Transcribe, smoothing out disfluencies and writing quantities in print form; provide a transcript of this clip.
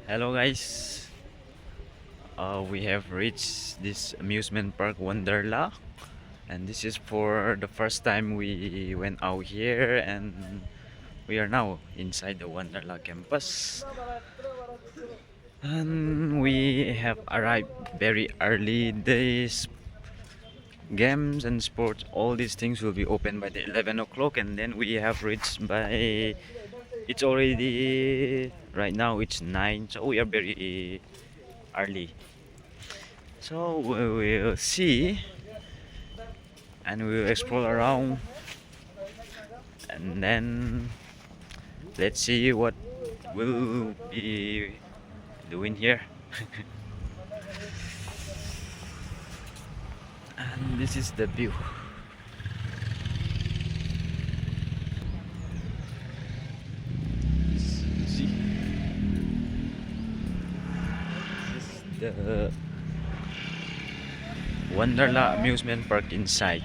Hello guys, we have reached this amusement park Wonderla, and this is for the first time we went out here, and we are now inside the Wonderla campus, and we have arrived very early. This games and sports, all these things will be open by the 11 o'clock, and then we have reached by, it's already right now it's 9, so we are very early. So we will see and we will explore around, and then let's see what we'll be doing here. And this is the view. See, this is the Wonderla amusement park inside.